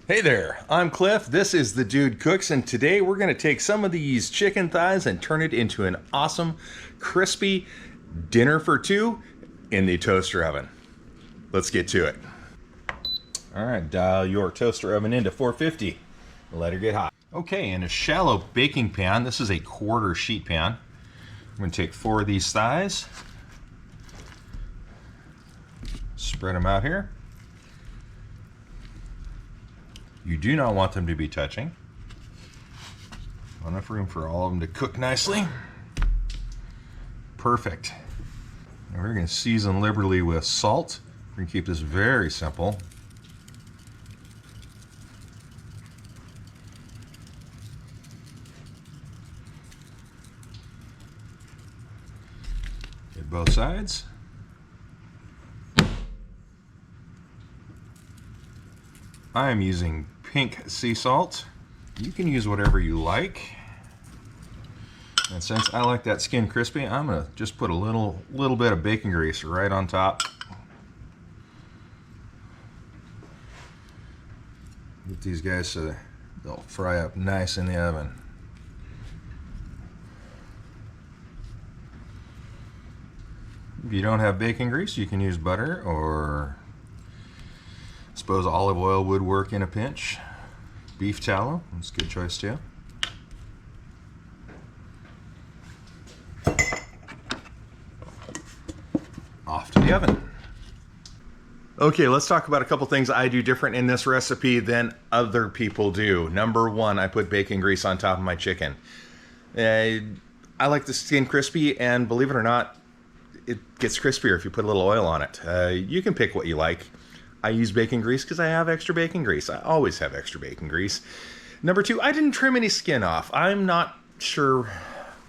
Hey there, I'm Cliff. This is The Dude Cooks, and today we're going to take some of these chicken thighs and turn it into an awesome, crispy dinner for two in the toaster oven. Let's get to it. All right, dial your toaster oven into 450. Let her get hot. Okay, in a shallow baking pan, this is a quarter sheet pan. I'm going to take 4 of these thighs, spread them out here. You do not want them to be touching. Enough room for all of them to cook nicely. Perfect. And we're going to season liberally with salt. We're going to keep this very simple. Get both sides. I am using pink sea salt. You can use whatever you like. And since I like that skin crispy, I'm gonna just put a little bit of bacon grease right on top. Get these guys so they'll fry up nice in the oven. If you don't have bacon grease, you can use butter, or I suppose olive oil would work in a pinch. Beef tallow, that's a good choice too. Off to the oven. Okay, let's talk about a couple things I do different in this recipe than other people do. Number one, I put bacon grease on top of my chicken. I like the skin crispy, and believe it or not, it gets crispier if you put a little oil on it. You can pick what you like. I use bacon grease because I have extra bacon grease. I always have extra bacon grease. Number two, I didn't trim any skin off. I'm not sure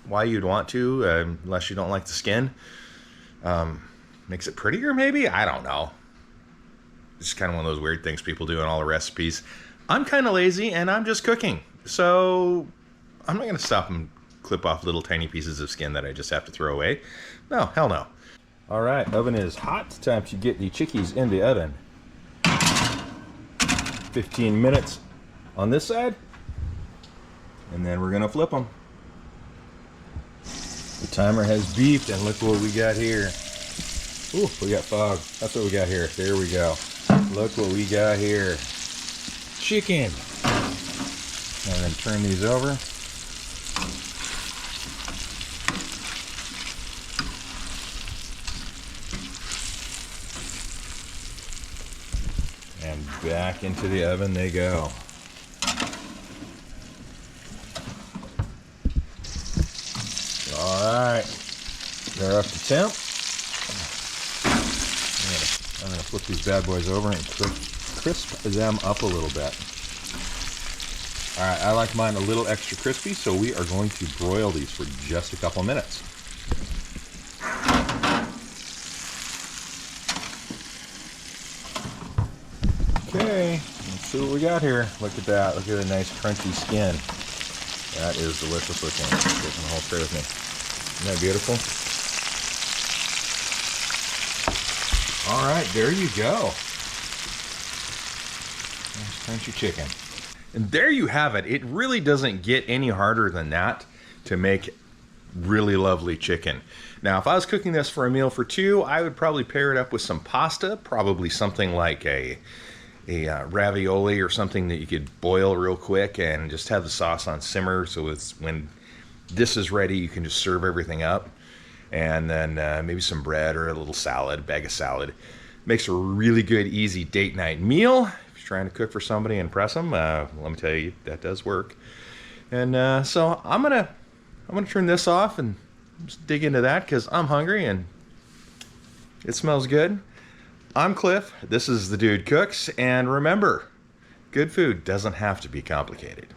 why you'd want to, unless you don't like the skin. Makes it prettier, maybe? I don't know. It's kind of one of those weird things people do in all the recipes. I'm kind of lazy, and I'm just cooking. So I'm not going to stop and clip off little tiny pieces of skin that I just have to throw away. No, hell no. All right, oven is hot. Time to get the chickies in the oven. 15 minutes on this side, and then we're gonna flip them. The timer has beeped, and look what we got here. Ooh, we got fog. That's what we got here. There we go. Look what we got here. Chicken. And then turn these over. And back into the oven they go. Alright, they're up to temp. I'm going to flip these bad boys over and crisp them up a little bit. Alright, I like mine a little extra crispy, so we are going to broil these for just a couple minutes. Okay, let's see what we got here. Look at that. Look at the nice crunchy skin. That is delicious looking. Get the whole tray with me. Isn't that beautiful? All right, there you go. Nice crunchy chicken. And there you have it. It really doesn't get any harder than that to make really lovely chicken. Now, if I was cooking this for a meal for two, I would probably pair it up with some pasta, probably something like a ravioli or something that you could boil real quick and just have the sauce on simmer, so it's when this is ready you can just serve everything up, and then maybe some bread or a little salad, bag of salad. Makes a really good easy date night meal if you're trying to cook for somebody and impress them. Let me tell you, that does work. And so I'm gonna turn this off and just dig into that because I'm hungry and it smells good. I'm Cliff, this is The Dude Cooks, and remember, good food doesn't have to be complicated.